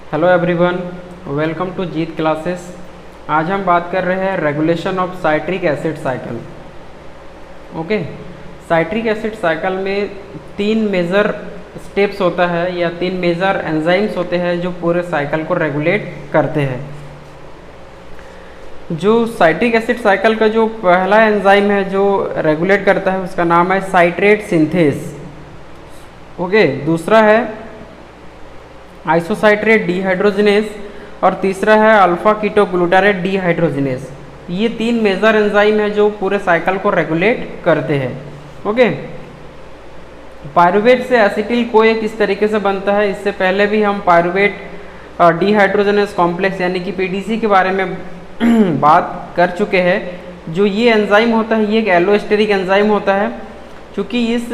Hello everyone, welcome to Jeet classes. आज हम बात कर रहे हैं regulation of citric acid cycle. Okay, citric acid cycle में तीन मेजर स्टेप्स होता है या तीन मेजर एंजाइम्स होते हैं जो पूरे साइकिल को रेगुलेट करते हैं। जो साइट्रिक एसिड साइकिल का जो पहला एंजाइम है जो रेगुलेट करता है उसका नाम है साइट्रेट सिंथेस। ओके, दूसरा है आइसोसाइट्रेट डीहाइड्रोजिनेस और तीसरा है अल्फा कीटोग्लूटारेट डीहाइड्रोजिनेस। ये तीन मेजर एंजाइम है जो पूरे साइकिल को रेगुलेट करते हैं। ओके, पायरुवेट से एसिटिल कोए किस तरीके से बनता है, इससे पहले भी हम पायरुवेट डीहाइड्रोजिनेस कॉम्प्लेक्स यानी कि पीडीसी के बारे में बात कर चुके हैं। जो ये एंजाइम होता है ये एक एलोस्टेरिक एंजाइम होता है। क्योंकि इस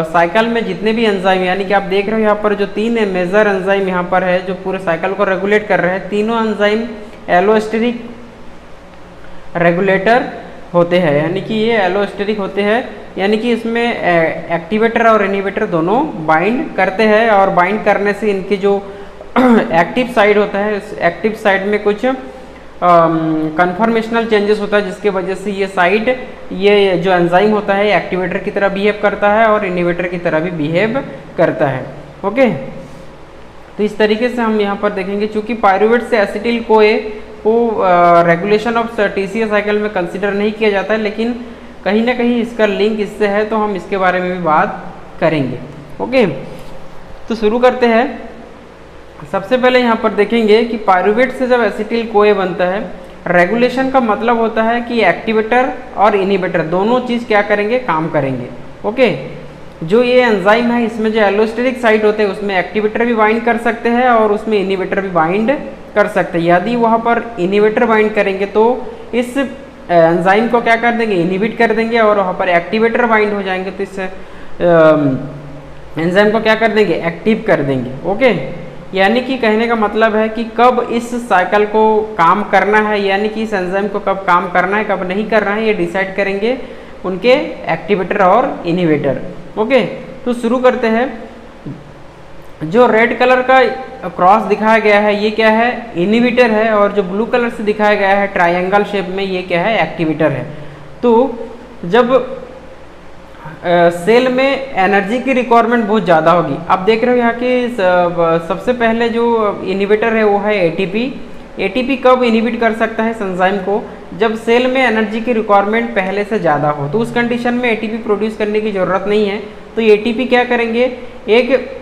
साइकिल में जितने भी एंजाइम यानी कि आप देख रहे हो यहाँ पर जो तीन मेजर एंजाइम यहाँ पर है जो पूरे साइकिल को रेगुलेट कर रहे हैं, तीनों एंजाइम एलोस्टेरिक रेगुलेटर होते हैं। यानी कि ये एलोस्टेरिक होते हैं, यानी कि इसमें एक्टिवेटर और इनहिबिटर दोनों बाइंड करते हैं और बाइंड करने से इनकी जो एक्टिव साइड होता है इस एक्टिव साइड में कुछ कन्फर्मेशनल चेंजेस होता है, जिसके वजह से ये साइड ये जो एंजाइम होता है एक्टिवेटर की तरह बिहेव करता है और इनहिबिटर की तरह भी बिहेव करता है। ओके, तो इस तरीके से हम यहाँ पर देखेंगे। चूंकि पायरुवेट से एसिटिल कोए को रेगुलेशन ऑफ टीसीए साइकिल में कंसिडर नहीं किया जाता है, लेकिन कहीं ना कहीं इसका लिंक इससे है, तो हम इसके बारे में भी बात करेंगे। ओके, तो शुरू करते हैं। सबसे पहले यहाँ पर देखेंगे कि पायरुवेट से जब एसिटिल कोए बनता है, रेगुलेशन का मतलब होता है कि एक्टिवेटर और इनहिबिटर दोनों चीज़ क्या करेंगे, काम करेंगे। ओके, जो ये एंजाइम है इसमें जो एलोस्टेरिक साइट होते हैं उसमें एक्टिवेटर भी बाइंड कर सकते हैं और उसमें इनहिबिटर भी बाइंड कर सकते हैं। यदि वहाँ पर इनहिबिटर बाइंड करेंगे तो इस एंजाइम को क्या कर देंगे, इनहिबिट कर देंगे, और वहाँ पर एक्टिवेटर बाइंड हो जाएंगे तो इस एंजाइम को क्या कर देंगे, एक्टिव कर देंगे। ओके, यानी कि कहने का मतलब है कि कब इस साइकिल को काम करना है, यानी कि इस एंजाइम को कब काम करना है कब नहीं करना है, ये डिसाइड करेंगे उनके एक्टिवेटर और इनहिबिटर। ओके, तो शुरू करते हैं। जो रेड कलर का क्रॉस दिखाया गया है ये क्या है, इनहिबिटर है, और जो ब्लू कलर से दिखाया गया है ट्रायंगल शेप में ये क्या है, एक्टिवेटर है। तो जब सेल में एनर्जी की रिक्वायरमेंट बहुत ज़्यादा होगी। आप देख रहे हो यहाँ कि सबसे पहले जो इनहिबिटर है वो है एटीपी। एटीपी कब इनहिबिट कर सकता है एंजाइम को, जब सेल में एनर्जी की रिक्वायरमेंट पहले से ज़्यादा हो, तो उस कंडीशन में एटीपी प्रोड्यूस करने की ज़रूरत नहीं है। तो एटीपी क्या करेंगे, एक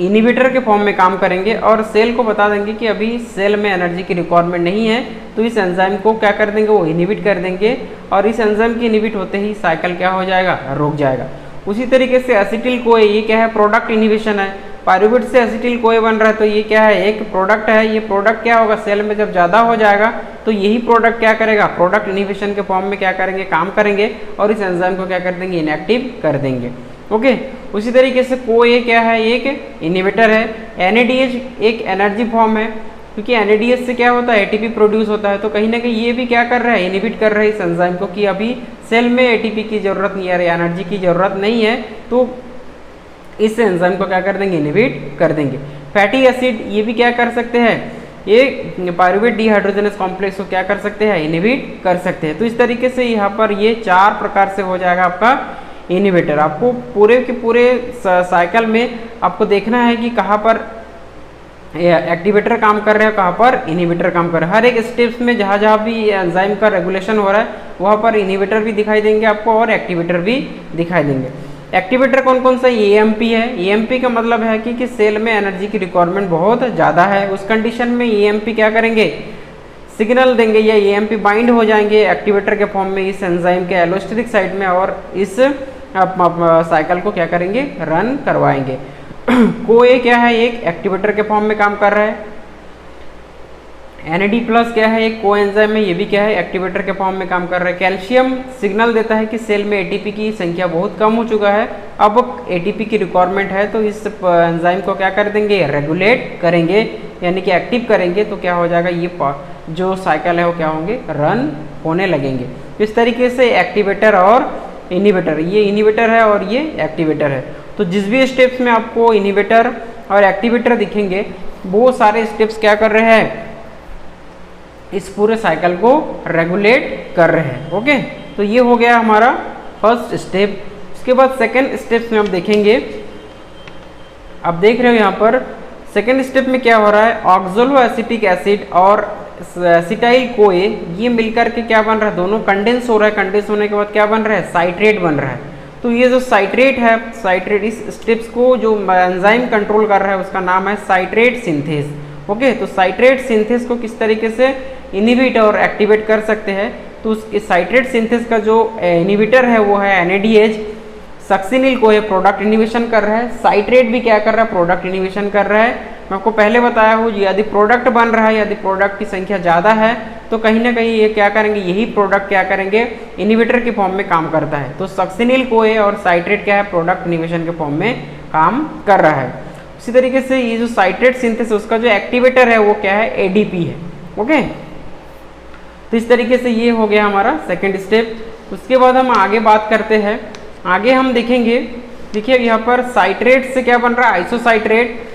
इनहिबिटर के फॉर्म में काम करेंगे और सेल को बता देंगे कि अभी सेल में एनर्जी की रिक्वायरमेंट नहीं है, तो इस एंजाइम को क्या कर देंगे, वो इनहिबिट कर देंगे, और इस एंजाइम की इनहिबिट होते ही साइकिल क्या हो जाएगा, रुक जाएगा। उसी तरीके से एसिटिल कोए ये क्या है, प्रोडक्ट इनहिबिशन है। पायरुवेट से एसिटिल कोए बन रहा है तो ये क्या है, एक प्रोडक्ट है। ये प्रोडक्ट क्या होगा, सेल में जब ज़्यादा हो जाएगा तो यही प्रोडक्ट क्या करेगा, प्रोडक्ट इनहिबिशन के फॉर्म में क्या करेंगे, काम करेंगे और इस एंजाइम को क्या कर देंगे, इनएक्टिव कर देंगे। ओके, उसी तरीके से कोए क्या है, एक इनहिबिटर है। एनएडीएच एक एनर्जी फॉर्म है, क्योंकि एनएडीएच से क्या होता है, एटीपी प्रोड्यूस होता है। तो कहीं ना कहीं ये भी क्या कर रहा है, इनहिबिट कर रहा है इस एंजाइम को कि अभी सेल में एटीपी की जरूरत नहीं है, एनर्जी की जरूरत नहीं है, तो इस एंजाइम को क्या कर देंगे, इनहिबिट कर देंगे। फैटी एसिड ये भी क्या कर सकते हैं, ये पायरुवेट डीहाइड्रोजिनेस कॉम्प्लेक्स को क्या कर सकते हैं, इनहिबिट कर सकते हैं। तो इस तरीके से यहाँ पर ये चार प्रकार से हो जाएगा आपका इनहिबिटर। आपको पूरे के पूरे साइकिल में आपको देखना है कि कहाँ पर एक्टिवेटर काम कर रहे हैं, कहाँ पर इनहिबिटर काम कर रहे हैं। हर एक स्टेप्स में जहाँ जहाँ भी एंजाइम का रेगुलेशन हो रहा है वहाँ पर इनहिबिटर भी दिखाई देंगे आपको और एक्टिवेटर भी दिखाई देंगे। एक्टिवेटर कौन कौन सा, एएमपी है। एएमपी का मतलब है कि सेल में एनर्जी की रिक्वायरमेंट बहुत ज़्यादा है, उस कंडीशन में एएमपी क्या करेंगे, सिग्नल देंगे या एएमपी बाइंड हो जाएंगे एक्टिवेटर के फॉर्म में इस एंजाइम के एलोस्टेरिक साइड में, और इस साइकिल को क्या करेंगे, रन करवाएंगे। कोए क्या है, एक एक्टिवेटर के फॉर्म में काम कर रहा है। NAD+ क्या है, एक कोएंजाइम है, ये भी क्या है, एक्टिवेटर के फॉर्म में काम कर रहा है। कैल्शियम सिग्नल देता है कि सेल में एटीपी की संख्या बहुत कम हो चुका है, अब एटीपी की रिक्वायरमेंट है, तो इस एंजाइम को क्या कर देंगे, रेगुलेट करेंगे, यानी कि एक्टिव करेंगे। तो क्या हो जाएगा, ये जो साइकिल है वो क्या होंगे, रन होने लगेंगे। इस तरीके से एक्टिवेटर और इनहिबिटर, ये इनहिबिटर है और ये एक्टिवेटर है। तो जिस भी स्टेप्स में आपको इनहिबिटर और एक्टिवेटर दिखेंगे वो सारे स्टेप्स क्या कर रहे हैं, इस पूरे साइकिल को रेगुलेट कर रहे हैं। ओके, तो ये हो गया हमारा फर्स्ट स्टेप। उसके बाद सेकेंड स्टेप्स में हम देखेंगे। आप देख रहे हो यहाँ पर सेकेंड स्टेप में क्या हो रहा है, ऑक्सोलो एसिटिक एसिड और एसिटाइल कोए ये मिलकर के क्या बन रहा है, दोनों कंडेंस हो रहा है। कंडेंस होने के बाद क्या बन रहा है, साइट्रेट बन रहा है। तो ये जो साइट्रेट है, साइट्रेट इस स्टेप्स को जो एंजाइम कंट्रोल कर रहा है उसका नाम है साइट्रेट सिंथेस। ओके, तो साइट्रेट सिंथेस को किस तरीके से इनिबिट और एक्टिवेट कर सकते हैं, तो उस साइट्रेट सिंथेस का जो इनिबिटर है वो है NADH। सक्सिनिल को ये प्रोडक्ट इनिबिशन कर रहा है, साइट्रेट भी क्या कर रहा है, प्रोडक्ट इनिबिशन कर रहा है। मैं आपको पहले बताया हूँ यदि प्रोडक्ट बन रहा है, यदि प्रोडक्ट की संख्या ज़्यादा है तो कहीं ना कहीं ये क्या करेंगे, यही प्रोडक्ट क्या करेंगे, इनिबिटर के फॉर्म में काम करता है। तो सक्सिनिल को और साइट्रेट क्या है, प्रोडक्ट इनिबिशन के फॉर्म में काम कर रहा है। उसी तरीके से ये जो साइट्रेट सिंथेसिस उसका जो एक्टिवेटर है वो क्या है, ADP है। ओके, तो इस तरीके से ये हो गया हमारा सेकेंड स्टेप। उसके बाद हम आगे बात करते हैं। आगे हम देखेंगे, देखिए यहाँ पर साइट्रेट से क्या बन रहा है, आइसोसाइट्रेट।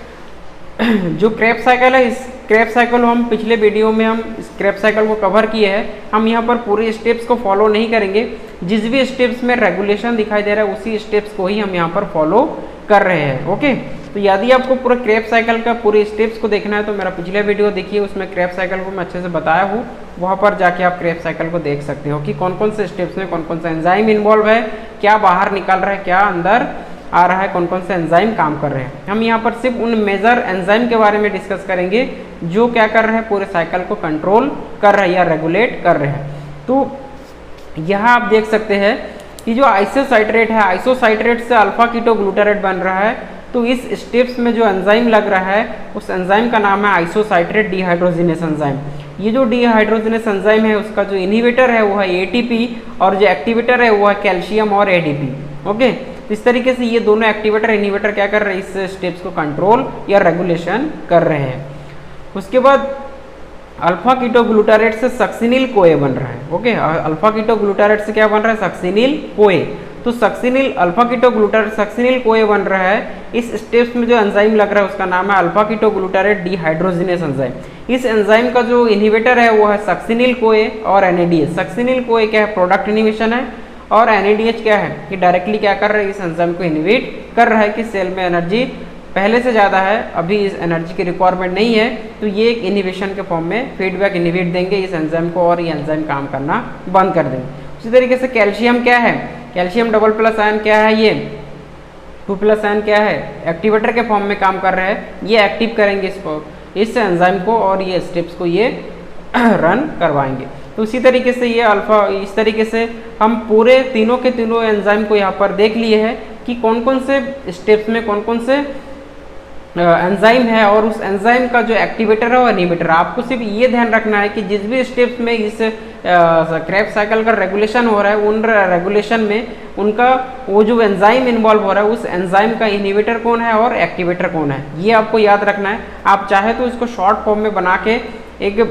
जो क्रेब्स साइकिल है, इस क्रेब्स साइकिल को हम पिछले वीडियो में हम इस क्रेब्स साइकिल को कवर किए हैं। हम यहाँ पर पूरे स्टेप्स को फॉलो नहीं करेंगे, जिस भी स्टेप्स में रेगुलेशन दिखाई दे रहा है उसी स्टेप्स को ही हम यहाँ पर फॉलो कर रहे हैं। ओके, तो यदि आपको पूरा क्रेब्स साइकिल का पूरे स्टेप्स को देखना है तो मेरा पिछले वीडियो देखिए, उसमें क्रेब्स साइकिल को मैं अच्छे से बताया हूँ। वहाँ पर जाके आप क्रेब्स साइकिल को देख सकते हो कि कौन कौन से स्टेप्स में कौन कौन सा एंजाइम इन्वॉल्व है, क्या बाहर निकल रहा है, क्या अंदर आ रहा है, कौन कौन से एंजाइम काम कर रहे हैं। हम यहाँ पर सिर्फ उन मेजर एंजाइम के बारे में डिस्कस करेंगे जो क्या कर रहे हैं, पूरे साइकिल को कंट्रोल कर रहे हैं या रेगुलेट कर रहे हैं। तो यहाँ आप देख सकते हैं कि जो आइसोसाइट्रेट है, आइसोसाइट्रेट से अल्फा कीटोग्लूटारेट बन रहा है। तो इस स्टेप्स में जो एंजाइम लग रहा है उस एंजाइम का नाम है आइसोसाइट्रेट डिहाइड्रोजिनेस एंजाइम। ये जो डिहाइड्रोजिनेस एंजाइम है उसका जो इनहिबिटर है वो है ATP और जो एक्टिवेटर है वो है कैल्शियम और ADP। ओके, तो इस तरीके से ये दोनों एक्टिवेटर इनहिबिटर क्या कर रहे हैं, इस स्टेप्स को कंट्रोल या रेगुलेशन कर रहे हैं। उसके बाद अल्फा कीटोग्लूटारेट से सक्सिनिल कोए बन रहा है। ओके, अल्फा कीटोग्लूटारेट से क्या बन रहा है, सक्सिनिल कोए। तो सक्सिनिल अल्फा कीटोग्लूटारेट सक्सिनिल कोए बन रहा है। इस स्टेप्स में जो एंजाइम लग रहा है उसका नाम है अल्फा कीटोग्लूटारेट डिहाइड्रोजिनेस एंजाइम। इस एंजाइम का जो इनहिबिटर है वो है सक्सिनिल कोए और NADH। सक्सिनिल कोए क्या है, प्रोडक्ट इनिबिशन है, और NADH क्या है, कि डायरेक्टली क्या कर रहा है, इस एंजाइम को इनहिबिट कर रहा है कि सेल में एनर्जी पहले से ज़्यादा है, अभी इस एनर्जी की रिक्वायरमेंट नहीं है, तो ये एक इनहिबिशन के फॉर्म में फीडबैक इनहिबिट देंगे इस एंजाइम को और ये एंजाइम काम करना बंद कर देंगे। उसी तरीके से कैल्शियम क्या है, कैल्शियम डबल प्लस आयन क्या है, ये 2+ आयन क्या है, एक्टिवेटर के फॉर्म में काम कर रहा है। ये एक्टिव करेंगे इस एंजाइम को और ये स्टेप्स को ये रन करवाएंगे। तो उसी तरीके से ये अल्फा, इस तरीके से हम पूरे तीनों के तीनों एंजाइम को यहाँ पर देख लिए हैं कि कौन कौन से स्टेप्स में कौन कौन से एंजाइम है और उस एंजाइम का जो एक्टिवेटर है और इनहिबिटर। आपको सिर्फ ये ध्यान रखना है कि जिस भी स्टेप्स में इस क्रेब्स साइकिल का रेगुलेशन हो रहा है उन रेगुलेशन में उनका वो जो एंजाइम इन्वॉल्व हो रहा है उस एंजाइम का इनहिबिटर कौन है और एक्टिवेटर कौन है, ये आपको याद रखना है। आप चाहे तो इसको शॉर्ट फॉर्म में बना के एक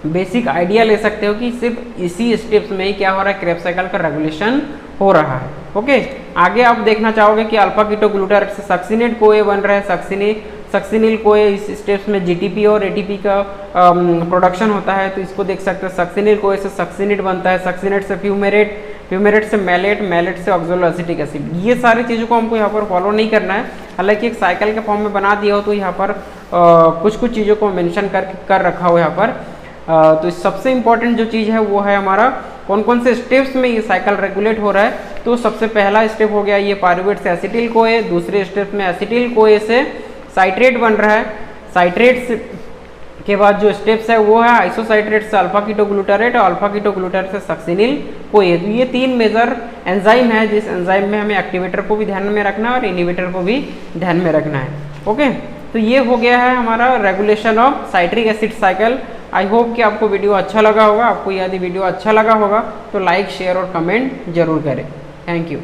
बेसिक आइडिया ले सकते हो कि सिर्फ इसी स्टेप्स में ही क्या हो रहा है, क्रेब्स साइकिल का रेगुलेशन हो रहा है। ओके, आगे आप देखना चाहोगे कि अल्फा कीटोग्लूटारेट से सक्सिनेट कोए बन रहा है। सक्सिनिल कोए इस स्टेप्स में GTP और ATP का प्रोडक्शन होता है, तो इसको देख सकते हैं। सक्सिनिल कोए से सक्सिनेट बनता है, सक्सिनेट से फ्यूमेरेट, फ्यूमेरेट से मैलेट, मैलेट से ऑक्सोलो एसिटिक एसिड। ये सारी चीज़ों को हमको यहाँ पर फॉलो नहीं करना है। हालांकि एक साइकिल के फॉर्म में बना दिया हो तो यहाँ पर कुछ कुछ चीज़ों को मेंशन कर रखा हो यहाँ पर। तो सबसे इम्पॉर्टेंट जो चीज़ है वो है हमारा कौन कौन से स्टेप्स में ये साइकिल रेगुलेट हो रहा है। तो सबसे पहला स्टेप हो गया ये पायरुवेट से एसिटिल कोए, दूसरे स्टेप में एसिटिल कोए से साइट्रेट बन रहा है। साइट्रेट के बाद जो स्टेप्स है वो है आइसोसाइट्रेट से अल्फा कीटोग्लूटारेट और अल्फा कीटोग्लूटारेट से सक्सिनिल कोए। तो ये 3 मेजर एंजाइम है जिस एंजाइम में हमें एक्टिवेटर को भी ध्यान में रखना है और इनहिबिटर को भी ध्यान में रखना है। ओके, तो ये हो गया है हमारा regulation of citric acid cycle. I hope कि आपको वीडियो अच्छा लगा होगा। आपको यदि वीडियो अच्छा लगा होगा तो लाइक, शेयर और कमेंट जरूर करें। Thank you.